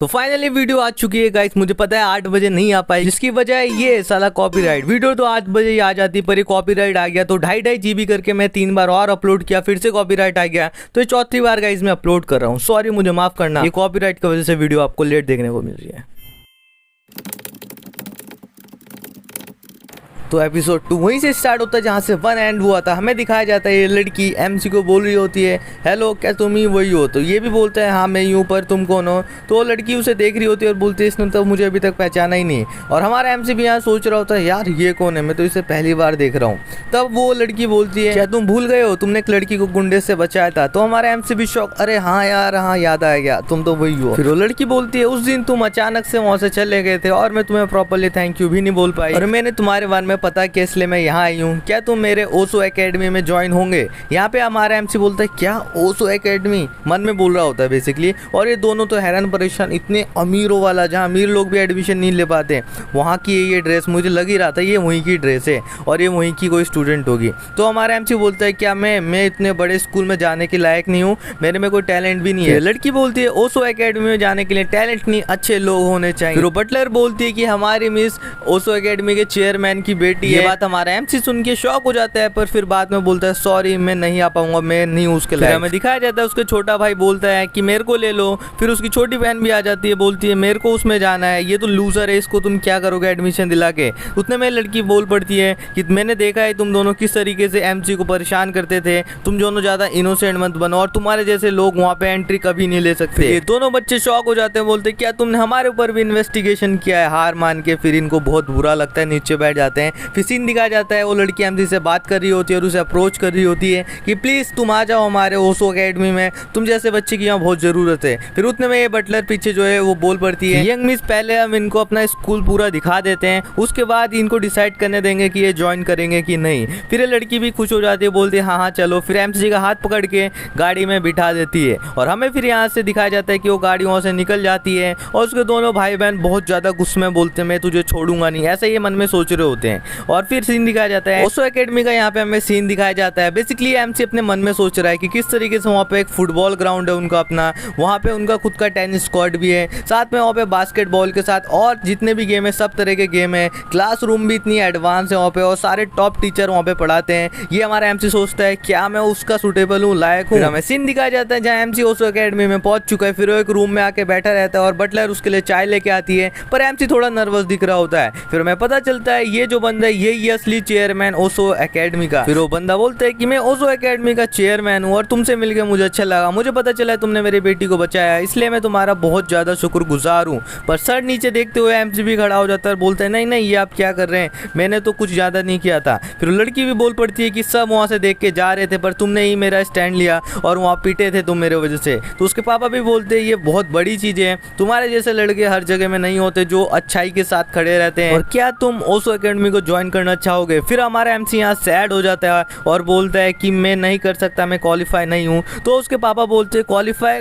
तो finally video आ चुकी है गाइस। मुझे पता है 8 बजे नहीं आ पाई, जिसकी वजह है ये साला कॉपीराइट। वीडियो तो 8 बजे ही आ जाती, पर ये कॉपीराइट आ गया तो 2.5 GB करके मैं 3 बार और अपलोड किया, फिर से कॉपीराइट आ गया। तो ये चौथी बार गाइस मैं अपलोड कर रहा हूँ। सॉरी, मुझे माफ करना, ये कॉपीराइट की वजह से वीडियो आपको लेट देखने को मिल रही है। तो एपिसोड 2 वहीं से स्टार्ट होता है जहाँ से 1 एंड हुआ था। हमें दिखाया जाता है ये लड़की MC को बोल रही होती है, हेलो क्या तुम ही वही हो? तो ये भी बोलता है हाँ मैं ही हूँ, पर तुम कौन हो? तो वो लड़की उसे देख रही होती है और बोलती है इसने तो मुझे अभी तक पहचाना ही नहीं। और हमारा MC भी यहाँ सोच रहा होता है यार ये कौन है, मैं तो इसे पहली बार देख रहा हूँ। तब वो लड़की बोलती है क्या तुम भूल गए हो, तुमने एक लड़की को गुंडे से बचाया था? तो हमारा MC भी शौक, अरे हाँ यार हाँ याद आ गया, तुम तो वही हो। फिर वो लड़की बोलती है उस दिन तुम अचानक से वहाँ से चले गए थे और मैं तुम्हें प्रॉपर्ली थैंक यू भी नहीं बोल पाई, और मैंने तुम्हारे बारे में पता किया इसलिए यहाँ आई हूँ। क्या तुम मेरे ओसो एकेडमी में ज्वाइन होंगे? यहाँ पे हमारा MC बोलता है क्या ओसो एकेडमी, मन में बोल रहा होता है बेसिकली। और ये दोनों तो हैरान परेशान, इतने अमीरों वाला जहाँ अमीर लोग भी एडमिशन नहीं ले पाते, वहाँ की ये ड्रेस मुझे लग ही रहा था ये वहीं की ड्रेस है और ये वहीं की कोई स्टूडेंट होगी। तो हमारा MC बोलता है क्या मैं इतने बड़े स्कूल में जाने के लायक नहीं हूँ, मेरे में कोई टैलेंट भी नहीं है। लड़की बोलती है ओसो एकेडमी में जाने के लिए टैलेंट नहीं अच्छे लोग होने चाहिए। फिर बटलर बोलती है कि हमारी मिस ओसो एकेडमी के चेयरमैन की बेटी है। ये बात हमारा MC सुन के शॉक हो जाता है, पर फिर बाद में बोलता है सॉरी मैं नहीं आ पाऊंगा, मैं नहीं हूँ उसके लायक। हमें दिखाया जाता है उसके छोटा भाई बोलता है कि मेरे को ले लो। फिर उसकी छोटी बहन भी आ जाती है, बोलती है मेरे को उसमें जाना है, ये तो लूजर है, इसको तुम क्या करोगे एडमिशन दिला के? उतने में लड़की बोल पड़ती है कि मैंने देखा है तुम दोनों किस तरीके से MC को परेशान करते थे, तुम दोनों ज्यादा इनोसेंट मत बनो और तुम्हारे जैसे लोग वहाँ पे एंट्री कभी नहीं ले सकते। ये दोनों बच्चे शॉक हो जाते हैं, बोलते क्या तुमने हमारे ऊपर भी इन्वेस्टिगेशन किया है? हार मान के फिर इनको बहुत बुरा लगता है, नीचे बैठ जाते हैं। फिर सीन दिखाया जाता है वो लड़की MC से बात कर रही होती है और उसे अप्रोच कर रही होती है कि प्लीज तुम आ जाओ हमारे ओसो एकेडमी में, तुम जैसे बच्चे की यहाँ बहुत जरूरत है। फिर उतने में ये बटलर पीछे जो है वो बोल पड़ती है यंग मिस पहले हम इनको अपना स्कूल पूरा दिखा देते हैं, उसके बाद इनको डिसाइड करने देंगे कि ये ज्वाइन करेंगे कि नहीं। फिर ये लड़की भी खुश हो जाती है, बोलती है हाँ हाँ चलो। फिर MC का हाथ पकड़ के गाड़ी में बिठा देती है और हमें फिर यहाँ से दिखाया जाता है कि वो गाड़ी वहाँ से निकल जाती है और उसके दोनों भाई बहन बहुत ज़्यादा गुस्से में बोलते हैं मैं तुझे छोड़ूंगा नहीं, ऐसा ये मन में सोच रहे होते हैं। और फिर सीन दिखाया जाता है ओसो एकेडमी का, यहाँ पे हमें सीन दिखाया जाता है। बेसिकली MC अपने मन में सोच रहा है कि किस तरीके से वहाँ पे एक फुटबॉल ग्राउंड है उनका अपना, वहाँ पे उनका खुद का टेनिस कोर्ट भी है, साथ में वहाँ पे बास्केटबॉल के साथ और जितने भी गेम है सब तरह के गेम है, क्लासरूम भी इतनी एडवांस है वहाँ पे और सारे टॉप टीचर वहाँ पे पढ़ाते हैं। ये हमारा MC सोचता है क्या मैं उसका सुटेबल हूँ, लायक हूँ? हमें सीन दिखाया जाता है जहाँ MC ओसो एकेडमी में पहुंच चुका है। फिर वो एक रूम में आके बैठा रहता है और बटलर उसके लिए चाय लेके आती है, पर MC थोड़ा नर्वस दिख रहा होता है। फिर हमें पता चलता है ये जो बंदा है यही असली चेयरमैन ओसो एकेडमी का। फिर वो बंदा बोलता है कि मैं ओसो एकेडमी का चेयरमैन हूँ और तुमसे मिलकर मुझे अच्छा लगा, मुझे पता चला है तुमने मेरी बेटी को बचाया, इसलिए मैं तुम्हारा बहुत ज्यादा शुक्रगुजार हूँ। पर सर नीचे देखते हुए MC भी खड़ा हो जाता है और बोलता है नहीं नहीं ये आप क्या कर रहे हैं, मैंने तो कुछ ज्यादा नहीं किया था। फिर लड़की भी बोल पड़ती है कि सब वहाँ से देख के जा रहे थे पर तुमने ही मेरा स्टैंड लिया और वहाँ पीटे थे तुम मेरे वजह से। तो उसके पापा भी बोलते हैं ये बहुत बड़ी चीज़ है, तुम्हारे जैसे लड़के हर जगह में नहीं होते जो अच्छाई के साथ खड़े रहते हैं, और क्या तुम ओसो एकेडमी को ज्वाइन करना चाहोगे? फिर हमारा MC यहाँ सैड हो जाता है और बोलता है कि मैं नहीं कर सकता, मैं क्वालिफाई नहीं हूँ। तो उसके पापा बोलते हैं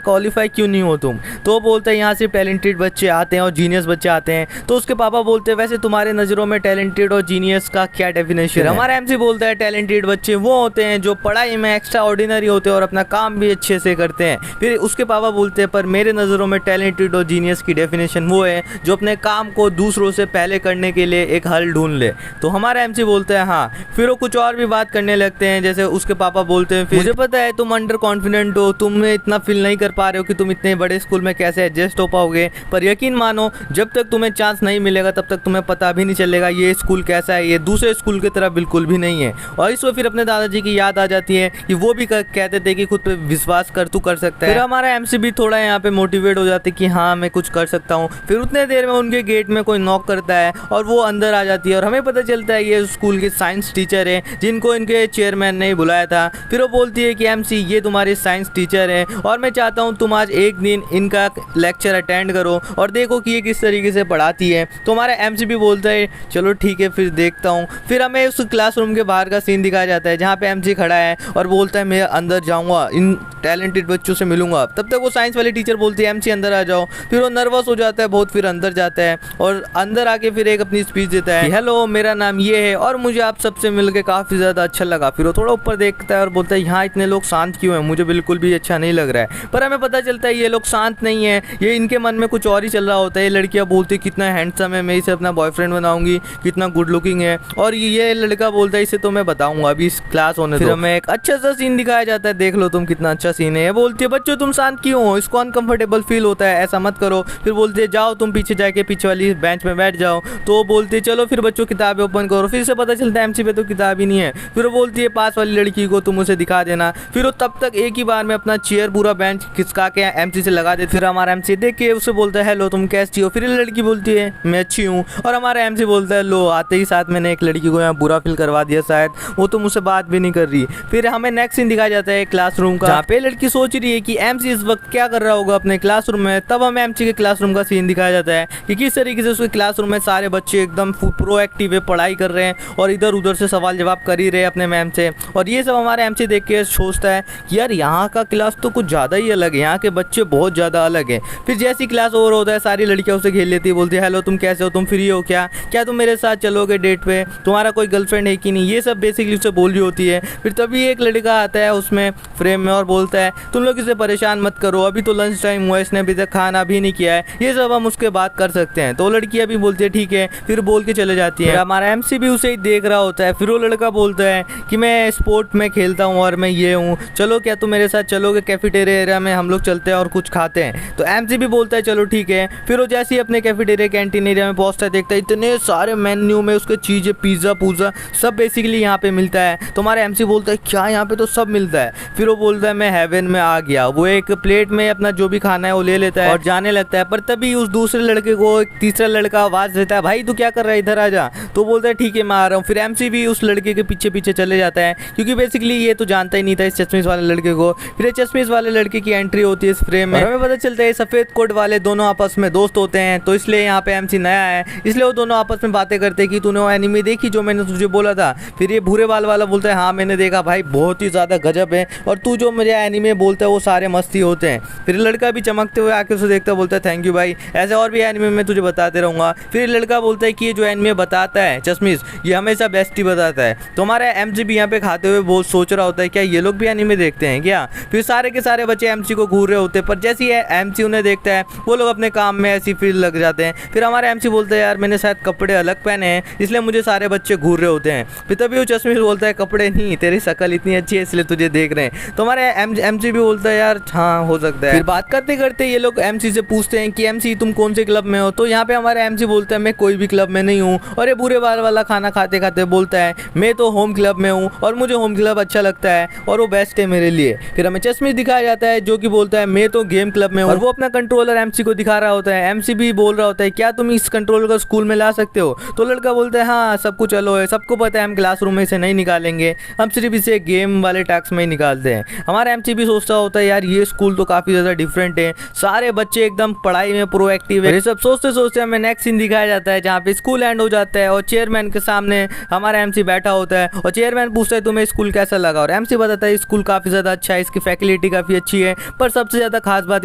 क्वालिफाई क्यों नहीं हो तुम? तो बोलता है यहाँ से टैलेंटेड बच्चे आते हैं और जीनियस बच्चे आते हैं। तो उसके पापा बोलते हैं वैसे तुम्हारे नज़रों में टैलेंटेड और जीनियस का क्या डेफिनेशन है? हमारा MC बोलता है टैलेंटेड बच्चे वो होते हैं जो पढ़ाई में एक्स्ट्रा ऑर्डिनरी होते हैं और अपना काम भी अच्छे से करते हैं। फिर उसके पापा बोलते हैं पर मेरे नज़रों में टैलेंटेड और जीनियस की डेफिनेशन वो है जो अपने काम को दूसरों से पहले करने के लिए एक हल ढूंढ ले। तो हमारा MC बोलता है हाँ। फिर वो कुछ और भी बात करने लगते हैं, जैसे उसके पापा बोलते हैं मुझे पता है तुम अंडर कॉन्फिडेंट हो, तुम इतना फील नहीं कर पा रहे हो कि तुम इतने बड़े स्कूल में कैसे एडजस्ट हो पाओगे, पर यकीन मानो जब तक तुम्हें चांस नहीं मिलेगा तब तक तुम्हें पता भी नहीं चलेगा ये स्कूल कैसा है, ये दूसरे स्कूल की तरह बिल्कुल भी नहीं है। और इस वक्त फिर अपने दादाजी की याद आ जाती है कि वो भी कहते थे कि खुद पे विश्वास कर, तू कर सकता है। फिर हमारा MC भी थोड़ा यहाँ पे मोटिवेट हो जाते कि हाँ मैं कुछ कर सकता हूँ। फिर उतने देर में उनके गेट में कोई नॉक करता है और वो अंदर आ जाती है और हमें पता चलता है ये स्कूल के साइंस टीचर है जिनको इनके चेयरमैन ने बुलाया था। फिर वो बोलती है कि MC ये तुम्हारी साइंस टीचर है और मैं चाहता हूँ तुम आज एक दिन इनका लेक्चर अटेंड करो और देखो कि ये किस तरीके से पढ़ाती है। तो हमारा MC भी बोलता है चलो ठीक है फिर देखता हूँ। फिर हमें उस क्लासरूम के बाहर का सीन दिखाया जाता है जहाँ पे MC खड़ा है और बोलता है मैं अंदर जाऊँगा, इन टैलेंटेड बच्चों से मिलूंगा। तब तक वो साइंस वाली टीचर बोलती है MC अंदर आ जाओ। फिर वो नर्वस हो जाता है बहुत, फिर अंदर जाता है और अंदर आके फिर एक अपनी स्पीच देता है, हेलो मेरा नाम ये है और मुझे आप सबसे मिलकर काफ़ी ज़्यादा अच्छा लगा। फिर वो थोड़ा ऊपर देखता है और बोलता है यहाँ इतने लोग शांत क्यों हैं, मुझे बिल्कुल भी अच्छा नहीं लग रहा है। पर हमें पता चलता है ये लोग शांत नहीं है, ये इनके मन में कुछ और ही चल रहा होता है। ये लड़कियाँ बोलती कितना हैंडसम है, मैं इसे अपना बॉयफ्रेंड बनाऊंगी, कितना गुड लुकिंग है। और ये लड़का बोलता है इसे तो मैं बताऊंगा अभी इस क्लास होने दो। फिर हमें एक अच्छा सा सीन दिखाया जाता है, देख लो तुम कितना अच्छा सीन है। बोलती है बच्चों तुम शांत क्यों हो, इसको अनकंफर्टेबल फील होता है, ऐसा मत करो। फिर बोलते है जाओ तुम पीछे जाके पीछे वाली बेंच में बैठ जाओ। तो बोलते चलो फिर बच्चों किताबें ओपन करो। फिर से पता चलता है एमसी पे तो किताब ही नहीं है। फिर वो बोलती है पास वाली लड़की को तुम उसे दिखा देना। फिर वो तब तक एक ही बार में अपना चेयर पूरा बेंच खिसका के एमसी से लगा देती। फिर हमारा एमसी देख के उसे बोलता है हेलो तुम कैसी हो। फिर लड़की बोलती है मैं अच्छी हूँ। और हमारा एमसी बोलता है लो आते ही साथ मैंने एक लड़की को यहाँ बुरा फील करवा दिया, शायद वो तो मुझसे बात भी नहीं कर रही। फिर हमें नेक्स्ट सीन दिखाया जाता है क्लासरूम का, जहाँ पे लड़की सोच रही है कि एमसी इस वक्त क्या कर रहा होगा अपने क्लासरूम में। तब हमें एमसी के क्लासरूम का सीन दिखाया जाता है कि किस तरीके से उसके क्लासरूम में सारे बच्चे एकदम प्रोएक्टिव है, पढ़ाई कर रहे हैं और इधर उधर से सवाल जवाब कर ही रहे हैं अपने मैम से। और ये सब हमारे एमसी देख के सोचता है कि यार यहाँ का क्लास तो कुछ ज़्यादा ही अलग है, यहाँ के बच्चे बहुत ज़्यादा अलग हैं। फिर जैसी क्लास ओवर होता है सारी लड़कियाँ उसे घेर लेती है, बोलती है हेलो तुम कैसे हो, तुम फ्री हो क्या तुम मेरे साथ चलोगे डेट पे, तुम्हारा कोई गर्लफ्रेंड है कि नहीं, ये सब बेसिकली उसे बोल रही होती है। फिर तभी एक लड़का आता है उसमें फ्रेम में और बोलता है तुम लोग इसे परेशान मत करो, अभी तो लंच टाइम हुआ है, इसने अभी तक खाना भी नहीं किया है, ये सब हम उसके बात कर सकते हैं। तो लड़की अभी बोलती है ठीक है, फिर बोल के चले जाती है। हमारा एमसी भी उसे ही देख रहा होता है। फिर वो लड़का बोलता है कि मैं स्पोर्ट में खेलता हूँ और मैं ये हूँ, चलो क्या तुम मेरे साथ चलोगे कैफेटेरिया एरिया में, हम लोग चलते हैं और कुछ खाते हैं। तो एमसी भी बोलता है चलो ठीक है। फिर वो जैसे ही अपने कैफेटेरिया कैंटीन एरिया में पहुंचता है देखता है इतने सारे मेन्यू में उसके चीज़ें पिज़्ज़ा पूजा सब बेसिकली यहाँ पे मिलता है। तो हमारा एमसी बोलता है क्या यहाँ पे तो सब मिलता है। फिर वो बोलता है मैं हेवन में आ गया। वो एक प्लेट में अपना जो भी खाना है वो ले लेता है और जाने लगता है। पर तभी उस दूसरे लड़के को एक तीसरा लड़का आवाज़ देता है भाई तू क्या कर रहा है, इधर आ जा। तो बोलता है ठीक है मैं आ रहा हूँ। फिर एमसी भी उस लड़के के पीछे पीछे चले जाता है क्योंकि बेसिकली ये तो जानता ही नहीं था इस चश्मिश वाले लड़के को। फिर चश्मिश वाले लड़के की एंट्री होती है इस फ्रेम में। हमें पता चलता है सफ़ेद कोट वाले दोनों आपस में दोस्त होते हैं, तो इसलिए यहाँ पे एमसी नया है, इसलिए वो दोनों आपस में बातें करते हैं कि तूने वो एनिमे देखी जो मैंने तुझे बोला था। फिर ये भूरे बाल वाला बोलता है हाँ मैंने देखा भाई, बहुत ही ज़्यादा गजब है, और तू जो मुझे एनिमे बोलता है वो सारे मस्ती होते हैं। फिर लड़का भी चमकते हुए आके उसे देखता बोलता है थैंक यू भाई, ऐसे और भी एनिमे मैं तुझे बताते रहूँगा। फिर लड़का बोलता है कि ये जो एनिमे बताता है चश्मिश ये हमेशा बेस्ट ही बताता है। तो हमारा एमसी भी यहाँ पे खाते हुए बहुत सोच रहा होता है क्या ये लोग भी एनिमे देखते हैं क्या। फिर सारे के सारे बच्चे एमसी को घूर रहे होते हैं, पर जैसे ही एमसी उन्हें देखता है वो लोग अपने काम में ऐसी फील लग जाते हैं। फिर हमारा एमसी बोलता है यार मैंने शायद कपड़े अलग पहने हैं इसलिए मुझे सारे बच्चे घूर रहे होते हैं। फिर तभी वो चश्मिश बोलता है कपड़े नहीं, तेरी शक्ल इतनी अच्छी है इसलिए तुझे देख रहे हैं। तो हमारे एमसी भी बोलता है यार हाँ हो सकता है। फिर बात करते करते ये लोग एमसी से पूछते हैं कि एमसी तुम कौन से क्लब में हो। तो यहाँ पे हमारा एमसी बोलता है मैं कोई भी क्लब में नहीं हूँ। और ये बुरे बाल वाला खाना खाते खाते बोलता है मैं तो होम क्लब में हूँ और मुझे होम क्लब अच्छा लगता है और वो बेस्ट है मेरे लिए। फिर हमें चश्मिश दिखाया जाता है जो कि बोलता है मैं तो गेम क्लब में हूँ, और वो अपना कंट्रोलर एमसी को दिखा रहा होता है। एमसी भी बोल रहा होता है क्या तुम इस कंट्रोलर को स्कूल में ला सकते हो। तो लड़का बोलता है हाँ सब कुछ अलो है, सबको पता है हम क्लासरूम में से नहीं निकालेंगे, हम सिर्फ इसे गेम वाले टास्क में ही निकालते हैं। हमारा एमसी भी सोचता होता है यार ये स्कूल तो काफ़ी ज़्यादा डिफरेंट है, सारे बच्चे एकदम पढ़ाई में प्रोएक्टिव है। ये सब सोचते सोचते हमें नेक्स्ट सीन दिखाया जाता है जहाँ पे स्कूल एंड हो जाता है और चेयरमैन के सामने हमारा एमसी बैठा होता है और चेयरमैन पूछता है तुम्हें स्कूल कैसा लगा। और एमसी बताता है स्कूल काफ़ी ज़्यादा अच्छा है, इसकी फैसिलिटी काफ़ी अच्छी है, पर सबसे ज़्यादा खास बात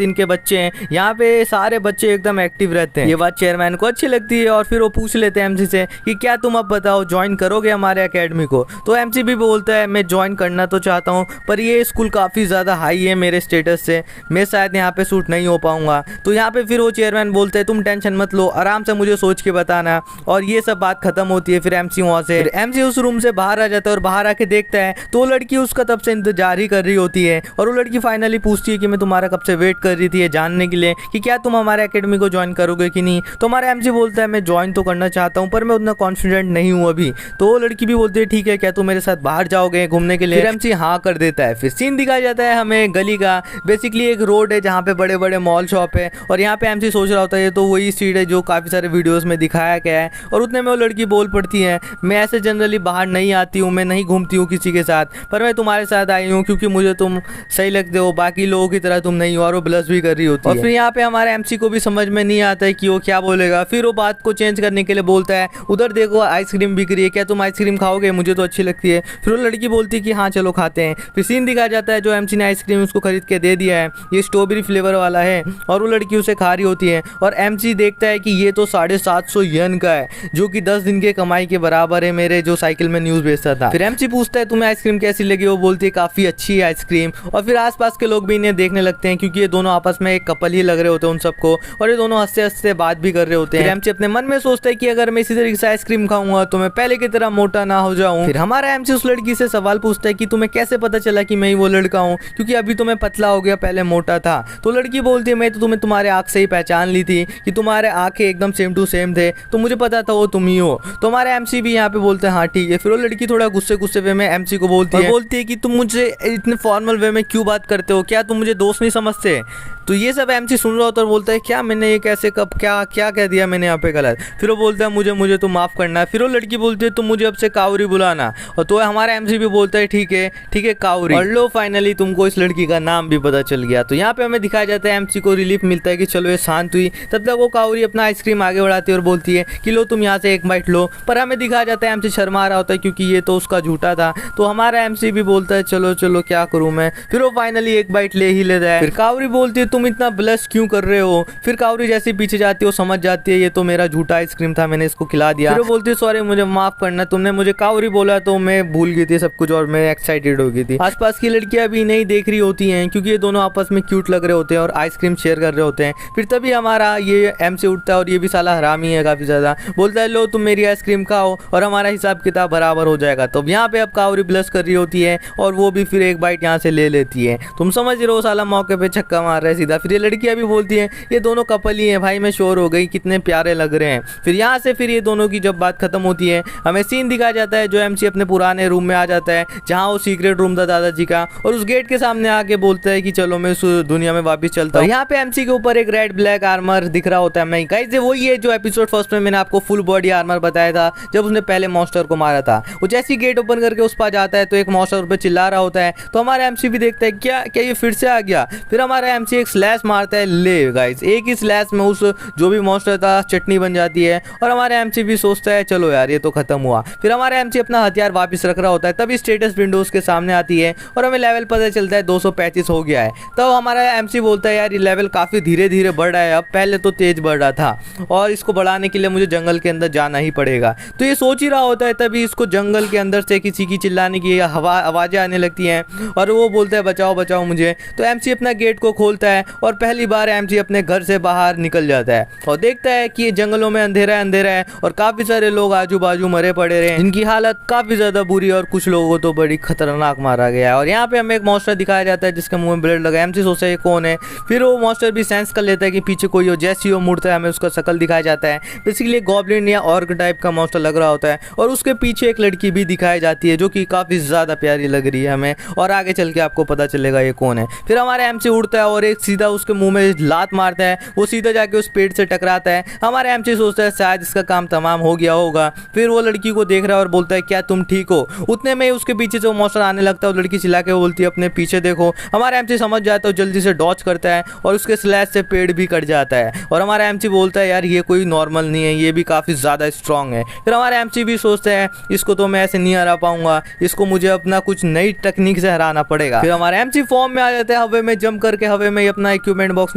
इनके बच्चे हैं, यहाँ पे सारे बच्चे एकदम एक्टिव रहते हैं। ये बात चेयरमैन को अच्छी लगती है और फिर वो पूछ लेते हैं एमसी से कि क्या तुम अब बताओ ज्वाइन करोगे हमारे एकेडमी को। तो एमसी भी बोलता है मैं ज्वाइन करना तो चाहता हूँ पर ये स्कूल काफ़ी ज़्यादा हाई है मेरे स्टेटस से, मैं शायद यहाँ पे सूट नहीं हो पाऊँगा। तो यहाँ पे फिर वो चेयरमैन बोलते हैं तुम टेंशन मत लो, आराम से मुझे सोच के बताना। और ये सब बात खत्म होती है। फिर एमसी वहाँ से एमसी उस रूम से बाहर आ जाता है और बाहर आके देखता है तो वो लड़की उसका तब से इंतजार ही कर रही होती है। और वो लड़की फाइनली पूछती है कि मैं तुम्हारा कब से वेट कर रही थी जानने के लिए कि क्या तुम हमारे एकेडमी को ज्वाइन करोगे कि नहीं। तो हमारा एमसी बोलता है मैं ज्वाइन तो करना चाहता हूँ पर मैं उतना कॉन्फिडेंट नहीं हूँ अभी। तो वो लड़की भी बोलती है ठीक है क्या तुम मेरे साथ बाहर जाओगे घूमने के लिए। फिर एमसी हाँ कर देता है। फिर सीन दिखाया जाता है हमें गली का, बेसिकली एक रोड है जहाँ पे बड़े बड़े मॉल शॉप है और यहाँ पे एमसी सोच रहा होता है ये तो वही स्ट्रीट है जो काफ़ी सारे वीडियोस में दिखाया गया है। और उतने में वो लड़की बोल पड़ती है मैं ऐसे जनरली बाहर नहीं आती हूँ, मैं नहीं घूमती हूँ किसी के साथ, पर मैं तुम्हारे साथ आई हूँ क्योंकि मुझे तुम सही लगते हो, बाकी लोगों की तरह तुम नहीं हो। और वो ब्लश भी कर रही होती है। और फिर यहाँ पे हमारे एमसी को भी समझ में नहीं आता है कि वो क्या बोलेगा। फिर वो बात को चेंज करने के लिए बोलता है उधर देखो आइसक्रीम बिक रही है, क्या तुम आइसक्रीम खाओगे, मुझे तो अच्छी लगती है। फिर वो लड़की बोलती है कि हाँ चलो खाते हैं। फिर सीन दिखाया जाता है जो एमसी ने आइसक्रीम उसको खरीद के दे दिया है, ये स्ट्रॉबेरी फ्लेवर वाला है और वो लड़की उसे खा रही होती है। और एमसी देखता है कि ये तो 750 येन का है जो कि 10 दिन के कमाई के बराबर है मेरे जो साइकिल में न्यूज़ बेचता था। फिर एमसी पूछता है तुम्हें आइसक्रीम कैसी लगी, वो बोलती है काफ़ी अच्छी है आइसक्रीम। और फिर आसपास के लोग भी इन्हें देखने लगते हैं क्योंकि ये दोनों आपस में एक कपल ही लग रहे होते हैं उन सबको, और ये दोनों हंसते हंसते बात भी कर रहे होते हैं। एमसी अपने मन में सोचता है कि अगर मैं इसी तरीके से आइसक्रीम खाऊंगा तो मैं पहले की तरह मोटा ना हो जाऊं। फिर हमारा एमसी उस लड़की से सवाल पूछता है कि तुम्हें कैसे पता चला कि मैं ही वो लड़का हूँ, क्योंकि अभी तो मैं पतला हो गया, पहले मोटा था। तो लड़की बोलती है मैं तो तुम्हें तुम्हारे आँख से ही पहचान ली थी कि तुम्हारे आंखें एकदम सेम टू सेम थे, तो मुझे पता था वो तुम ही हो। तो हमारे एमसी भी यहाँ पे बोलते हैं हाँ ठीक है। फिर वो लड़की थोड़ा गुस्से वे में एमसी को बोलती है कि तुम मुझे इतने फॉर्मल वे में क्यों बात करते हो, क्या तुम मुझे दोस्त नहीं समझते। तो ये सब एमसी सुन रहा होता है और बोलता है क्या मैंने ये कैसे कब क्या कह दिया मैंने यहाँ पे गलत। फिर वो बोलता है मुझे तो माफ़ करना है। फिर वो लड़की बोलती है तुम मुझे अब से कावरी बुलाना, और तो हमारा एमसी भी बोलता है ठीक है कावरी। और लो फाइनली तुमको इस लड़की का नाम भी पता चल गया। तो यहाँ पे हमें दिखाया जाता है एमसी को रिलीफ मिलता है कि चलो ये शांत हुई। तब तक वो कावरी अपना आइसक्रीम आगे बढ़ाती है और बोलती है कि लो तुम यहाँ से एक बाइट लो। पर हमें दिखाया जाता है एमसी शर्मा रहा होता है क्योंकि ये तो उसका झूठा था। तो हमारा एमसी भी बोलता है चलो क्या करूँ मैं। फिर वो फाइनली एक बाइट ले ही लेता है। फिर कावरी बोलती है तुम इतना ब्लश क्यों कर रहे हो। फिर कावरी जैसे पीछे जाती है वो समझ जाती है ये तो मेरा झूठा आइसक्रीम था, मैंने इसको खिला दिया। फिर वो बोलती है सॉरी मुझे माफ करना, तुमने मुझे कावरी बोला तो मैं भूल गई थी सब कुछ और मैं एक्साइटेड हो गई थी। आसपास की लड़कियां भी नहीं देख रही होती हैं क्योंकि ये दोनों आपस में क्यूट लग रहे होते हैं और आइसक्रीम शेयर कर रहे होते हैं। फिर तभी हमारा ये एमसी उठता है और ये भी साला हरामी है काफी ज्यादा, बोलता है लो तुम मेरी आइसक्रीम खाओ और हमारा हिसाब किताब बराबर हो जाएगा। तो यहाँ पे अब कावरी ब्लश कर रही होती है और वो भी फिर एक बाइट यहाँ से ले लेती है। तुम समझ रहे हो साला मौके पे छक्का मार रहा है सीधा। फिर ये लड़कियां भी बोलती है ये दोनों कपल ही हैं भाई, मैं श्योर हो गई कितने प्यारे लग रहे हैं। फिर यहाँ से फिर ये दोनों की जब बात खत्म होती है हमें सीन दिखाया जाता है जो एमसी अपने पुराने रूम में आ जाता है जहाँ वो सीक्रेट रूम था दादाजी का, और उस गेट के सामने आके बोलता है कि चलो मैं उस दुनिया में वापस चलता हूँ। यहाँ पे एमसी के ऊपर एक रेड ब्लैक आर्मर दिख रहा होता है। मैं गाइस वही है जो एपिसोड फर्स्ट में मैंने आपको फुल बॉडी आर्मर बताया था जब उसने पहले मॉन्स्टर को मारा था। वो जैसे गेट ओपन करके उस पास जाता है तो एक मॉन्स्टर पे चिल्ला रहा होता है। तो हमारा एमसी भी देखता है क्या ये फिर से आ गया। फिर हमारा एमसी एक स्लैश मारता है, ले गाइस एक ही स्लैश में उस जो भी मॉन्स्टर था चटनी बन जाती है। और हमारा एमसी भी सोचता है चलो यार ये तो खत्म हुआ। फिर हमारा एमसी अपना हथियार वापस रख रहा होता है तभी स्टेटस विंडोज के सामने आती है और हमें लेवल पता चलता है 235 हो गया है। तब हमारा एमसी बोलता है यार ये लेवल काफ़ी धीरे धीरे बढ़ रहा है, अब पहले तो तेज बढ़ रहा था और इसको बढ़ाने के लिए मुझे जंगल के अंदर जाना ही पड़ेगा। तो ये सोच ही रहा होता है तभी इसको जंगल के अंदर से किसी की चिल्लाने की आवाज़ें आने लगती हैं और वो बोलता है बचाओ बचाओ मुझे। तो एमसी अपना गेट को खोलता है और पहली बार एमसी अपने घर से बाहर निकल जाता है और देखता है कि ये जंगलों में अंधेरा है और काफ़ी सारे लोग आजू बाजू मरे पड़े रहे, इनकी हालत काफ़ी ज़्यादा बुरी है और कुछ लोगों को तो बड़ी खतरनाक मारा गया है। और यहाँ पे हमें एक मॉन्स्टर दिखाया जाता है जिसके मुंह में ब्लड लगा है। एमसी सोचता है कौन है। फिर वो मॉन्स्टर भी सेंस कर लेता है कि पीछे कोई हो, जैसे ही वो मुड़ता है हमें उसका शकल दिखाया जाता है। बेसिकली गॉब्लिन या ऑर्क टाइप का मॉन्स्टर लग रहा होता है और उसके पीछे एक लड़की भी दिखाई जाती है जो कि काफ़ी ज़्यादा प्यारी लग रही है हमें, और आगे चल के आपको पता चलेगा ये कौन है। फिर हमारा एमसी उड़ता है और एक सीधा उसके मुंह में लात मारता है, वो सीधा जाके उस पेड़ से टकराता है। हमारा एमसी सोचता है शायद इसका काम तमाम हो गया होगा। फिर वो लड़की को देख रहा है और बोलता है क्या तुम ठीक हो। उतने में उसके पीछे से वो मॉन्स्टर आने लगता है और लड़की चिल्ला के बोलती है अपने पीछे देखो। हमारा एमसी समझ जाता है, जल्दी से डॉच करता है और उसके स्लैश से पेड़ भी कट जाता है। और हमारा एमसी बोलता है यार ये कोई नॉर्मल नहीं है, ये भी काफ़ी ज़्यादा स्ट्रांग है। फिर हमारा एमसी भी सोचता है इसको तो मैं ऐसे नहीं हरा पाऊंगा, इसको मुझे अपना कुछ नई टेक्निक से हराना पड़ेगा। फिर हमारा एमसी फॉर्म में आ जाता है, हवे में जंप करके हवे में अपना इक्विपमेंट बॉक्स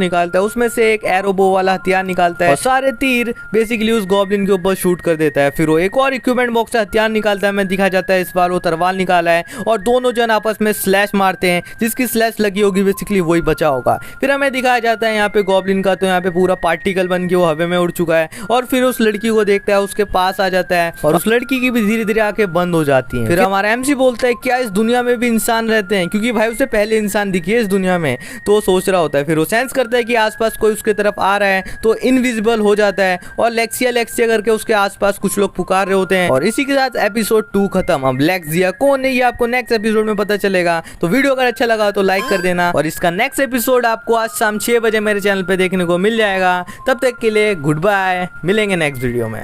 निकालता है, उसमें से एक एरोबो वाला हथियार निकालता है और सारे तीर बेसिकली उस गॉब्लिन के ऊपर शूट कर देता है। फिर वो एक और इक्विपमेंट बॉक्स से हथियार निकालता है, हमें दिखा जाता है इस बार वो तलवार निकाला है और दोनों जन आपस में स्लैश मारते हैं, जिसकी स्लैश लगी होगी बेसिकली वही बचा होगा। फिर हमें दिखाया जाता है यहाँ पे गॉब्लिन का तो यहाँ पे पूरा पार्टिकल बन के वो हवे में उड़ चुका है और फिर उस लड़की को देखता है, उसके पास आ जाता है और उस लड़की की भी धीरे धीरे आंखें बंद हो जाती हैं। फिर हमारा एमसी बोलता है क्या इस दुनिया में भी इंसान रहते हैं, क्योंकि भाई उसे पहले इंसान दिखी है इस दुनिया में। तो वो सोच रहा होता है, फिर वो सेंस करता है कि आसपास कोई उसके तरफ आ रहा है तो इनविजिबल हो जाता है और लेक्सिया लेक्सिया करके उसके आसपास कुछ लोग पुकार रहे होते हैं। और इसी के साथ एपिसोड 2 खत्म। अब लेक्सिया कौन है ये आपको नेक्स्ट एपिसोड में पता चलेगा। तो वीडियो अगर अच्छा लगा तो लाइक कर देना और इसका नेक्स्ट एपिसोड आपको आज शाम 6 बजे मेरे चैनल पे देखने को मिल जाएगा। तब तक के लिए गुड बाय, मिलेंगे नेक्स्ट वीडियो में।